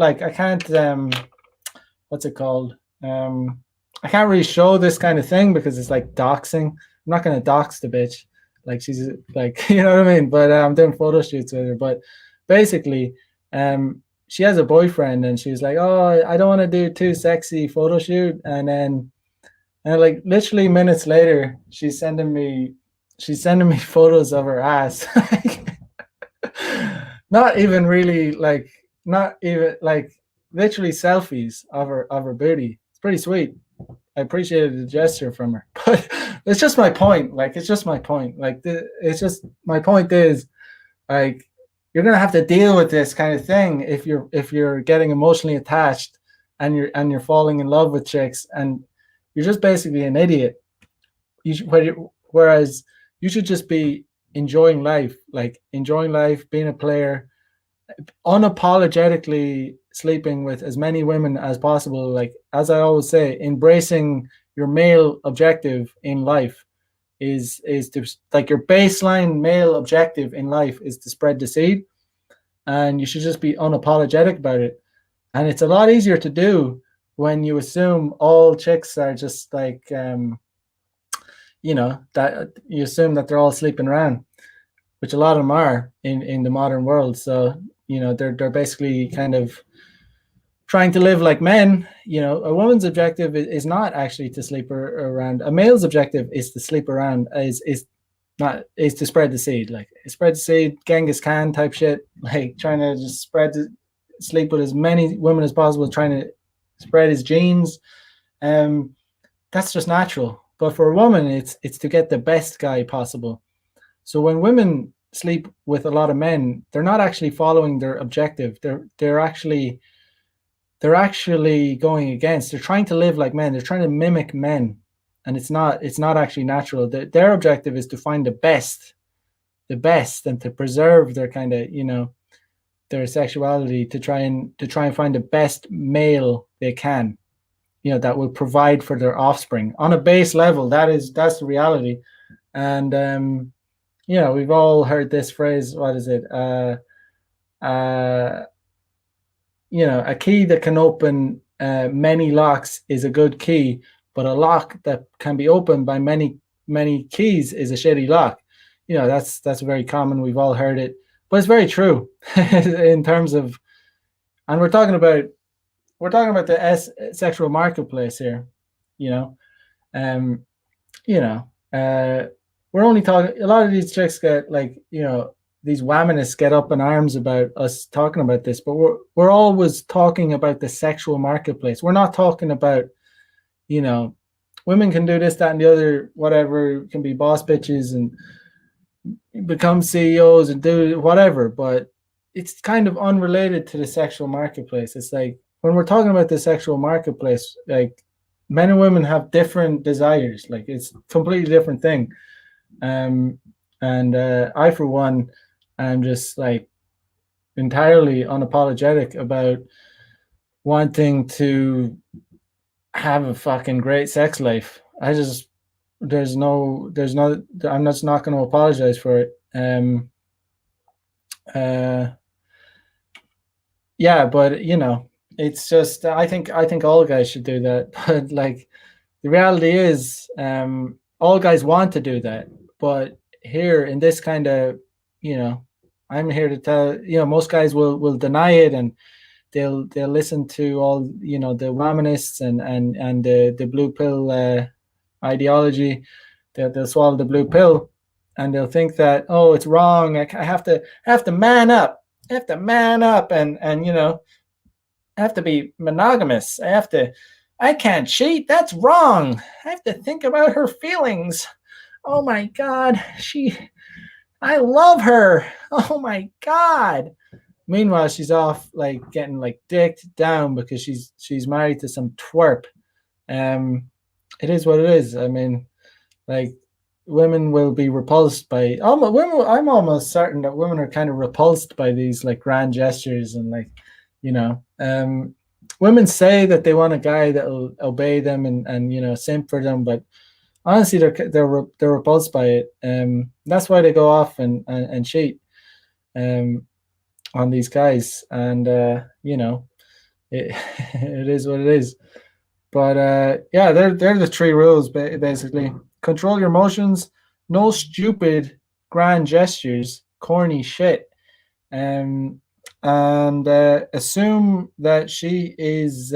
What's it called? I can't really show this kind of thing because it's like doxing. I'm not gonna dox the bitch. Like, she's like, you know what I mean? But I'm doing photo shoots with her. But basically, she has a boyfriend, and she was like, "Oh, I don't want to do too sexy photo shoot." And like literally minutes later, she's sending me photos of her ass. Not even really like, not even like, literally selfies of her booty. It's pretty sweet. I appreciated the gesture from her, but it's just my point. Like, it's just my point. Like, it's just my point is, like, you're gonna have to deal with this kind of thing if you're getting emotionally attached and you're falling in love with chicks, and you're just basically an idiot. Whereas you should just be enjoying life, being a player, unapologetically sleeping with as many women as possible. Like, as I always say, embracing your male objective in life is to, like, your baseline male objective in life is to spread the seed, and you should just be unapologetic about it. And it's a lot easier to do when you assume all chicks are just like, you know, that you assume that they're all sleeping around, which a lot of them are in the modern world. So, you know, they're basically kind of trying to live like men. You know, a woman's objective is not actually to sleep around. A male's objective is to sleep around, is to spread the seed, like spread the seed, Genghis Khan type shit, like trying to just sleep with as many women as possible, trying to spread his genes. That's just natural. But for a woman, it's to get the best guy possible. So when women sleep with a lot of men, they're not actually following their objective. They're actually going against. They're trying to live like men. They're trying to mimic men, and it's not actually natural. Their objective is to find the best, and to preserve their kind of, you know, their sexuality, to try and find the best male they can, you know, that will provide for their offspring on a base level. That's the reality. And you know, we've all heard this phrase. What is it? You know, a key that can open many locks is a good key, but a lock that can be opened by many keys is a shitty lock. You know, that's very common. We've all heard it, but it's very true in terms of, and we're talking about the sexual marketplace here. You know, you know, we're only talking. A lot of these chicks get, like, you know, these womanists get up in arms about us talking about this, but we're always talking about the sexual marketplace. We're not talking about, you know, women can do this, that, and the other, whatever, can be boss bitches and become CEOs and do whatever, but it's kind of unrelated to the sexual marketplace. It's like, when we're talking about the sexual marketplace, like, men and women have different desires. Like, it's a completely different thing. And I, for one, am just like entirely unapologetic about wanting to have a fucking great sex life. I just there's no I'm just not going to apologize for it. Yeah, but it's just I think all guys should do that. But like the reality is, all guys want to do that, but here in this kind of, I'm here to tell, most guys will deny it, and they'll listen to all, the womanists and the blue pill ideology. They'll swallow the blue pill, and they'll think that, oh, it's wrong. I have to man up. I have to man up, and I have to be monogamous. I can't cheat. That's wrong. I have to think about her feelings. Oh my God. I love her. Oh my God. Meanwhile, she's off like getting like dicked down because she's married to some twerp. It is what it is. I mean, like, women will be repulsed by women. I'm almost certain that women are kind of repulsed by these like grand gestures, and like, women say that they want a guy that will obey them and simp for them, but honestly, they're repulsed by it. That's why they go off and cheat on these guys, and it it is what it is. But yeah, they're the three rules basically. Control your emotions. No stupid grand gestures, corny shit. And assume that she is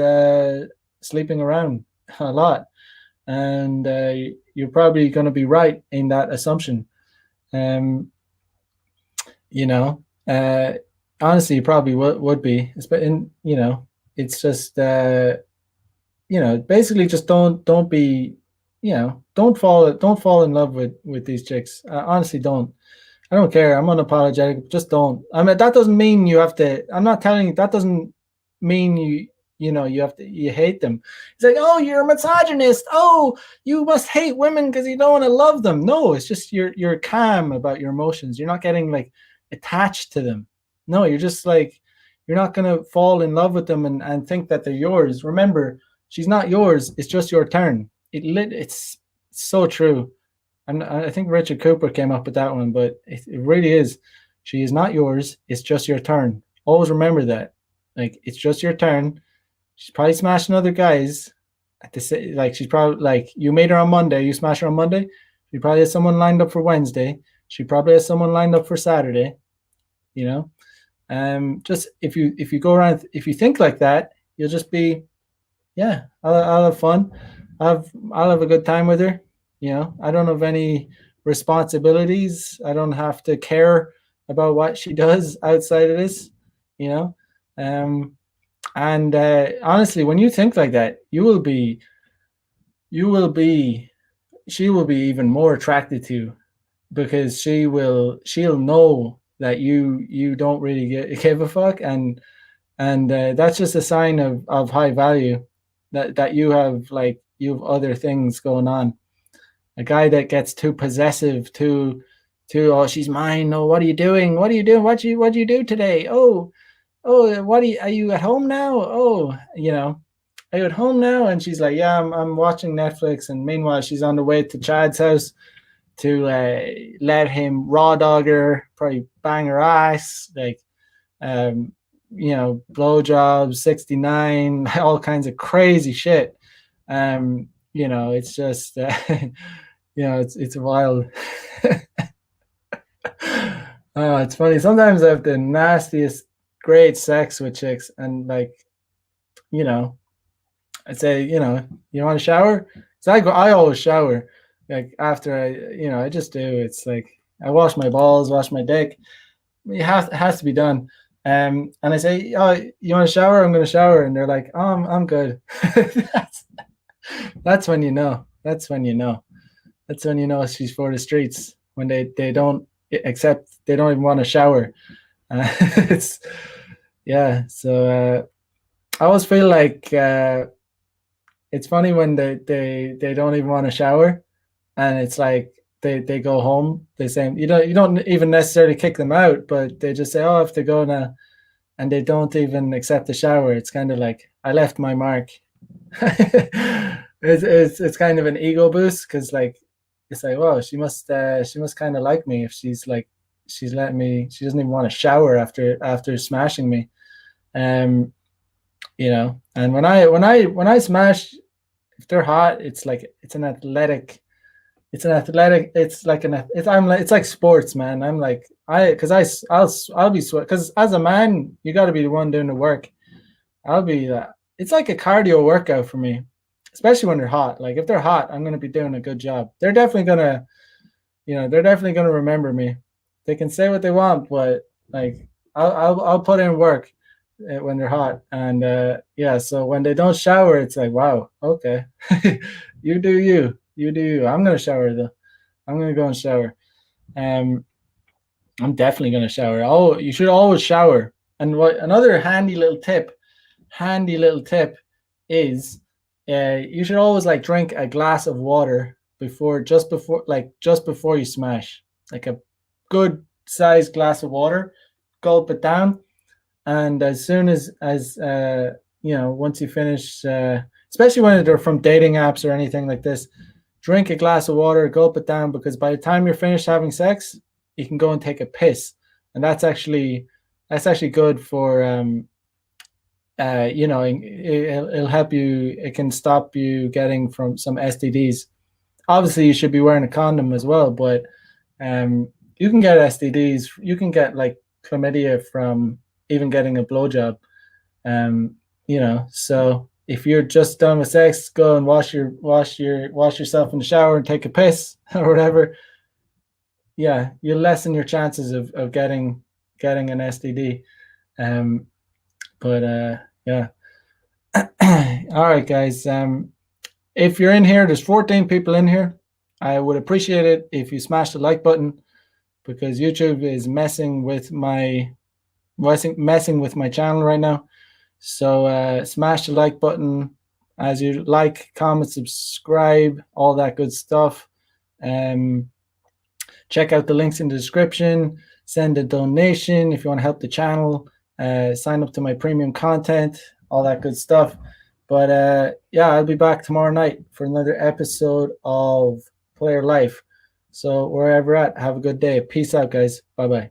sleeping around a lot, and you're probably going to be right in that assumption. Um, you know, uh, Honestly, you probably would be. But it's just basically just don't be, don't fall in love with these chicks. Honestly, don't. I don't care. I'm unapologetic. Just don't. I mean, that doesn't mean you have to. I'm not telling you. That doesn't mean you have to. You hate them. It's like, oh, you're a misogynist. Oh, you must hate women because you don't want to love them. No, it's just you're calm about your emotions. You're not getting like attached to them. No, you're just like, you're not gonna fall in love with them and think that they're yours. Remember, she's not yours. It's just your turn. It's so true. I think Richard Cooper came up with that one, but it really is. She is not yours. It's just your turn. Always remember that. Like, it's just your turn. She's probably smashing other guys. Like, she's probably like, you made her on Monday. You smash her on Monday. She probably has someone lined up for Wednesday. She probably has someone lined up for Saturday. Just if you go around, if you think like that, you'll just be, yeah, I'll have fun. I'll have a good time with her. I don't have any responsibilities. I don't have to care about what she does outside of this. You know, and honestly, when you think like that, she will be even more attracted to you, because she'll know that you don't really give a fuck, and that's just a sign of high value, that you have other things going on. A guy that gets too possessive, too, oh, she's mine. Oh, what are you doing? What are you doing? What you do today? Oh, are you at home now? Oh, are you at home now? And she's like, yeah, I'm watching Netflix. And meanwhile, she's on the way to Chad's house to let him raw dog her, probably bang her ass, like, blowjobs, 69, all kinds of crazy shit. It's just, it's wild. Oh, it's funny. Sometimes I have the nastiest, great sex with chicks, and like, I say, you want to shower? So I always shower. Like, after I just do. It's like, I wash my balls, wash my dick. It has to be done. And I say, oh, you want to shower? I'm going to shower. And they're like, oh, I'm good. That's when you know. That's when you know she's for the streets, when they don't accept, they don't even want to shower. It's, yeah. So I always feel like it's funny when they don't even want to shower, and it's like they go home. They say, you don't even necessarily kick them out, but they just say, oh, I have to go now, and they don't even accept the shower. It's kind of like, I left my mark. it's kind of an ego boost because like it's like, well, she must kind of like me if she's like she's letting me. She doesn't even want to shower after smashing me. Um, and when I smash, if they're hot, it's like it's an athletic. It's like it's like sports, man. I'm like I'll be sweat because as a man, you got to be the one doing the work. I'll be that. It's like a cardio workout for me, especially when they're hot. Like if they're hot, I'm gonna be doing a good job. They're definitely gonna remember me. They can say what they want, but like I'll put in work when they're hot. And yeah, so when they don't shower, it's like, wow, okay, you do you. I'm gonna shower though. I'm gonna go and shower. Um, I'm definitely gonna shower. Oh, you should always shower. And what another handy little tip is you should always like drink a glass of water just before you smash, like a good sized glass of water, gulp it down, and as soon as once you finish, especially when they're from dating apps or anything like this, drink a glass of water, gulp it down, because by the time you're finished having sex, you can go and take a piss, and that's actually good for it'll help you. It can stop you getting from some STDs. Obviously, you should be wearing a condom as well, but you can get STDs. You can get like chlamydia from even getting a blowjob. So if you're just done with sex, go and wash yourself in the shower and take a piss or whatever. Yeah, you lessen your chances of getting an STD. But yeah. All right, guys. If you're in here, there's 14 people in here. I would appreciate it if you smash the like button, because YouTube is messing with my channel right now. So smash the like button as you like, comment, subscribe, all that good stuff. Check out the links in the description. Send a donation if you want to help the channel. Sign up to my premium content, all that good stuff. But yeah, I'll be back tomorrow night for another episode of Player Life. So wherever at, have a good day. Peace out, guys. Bye-bye.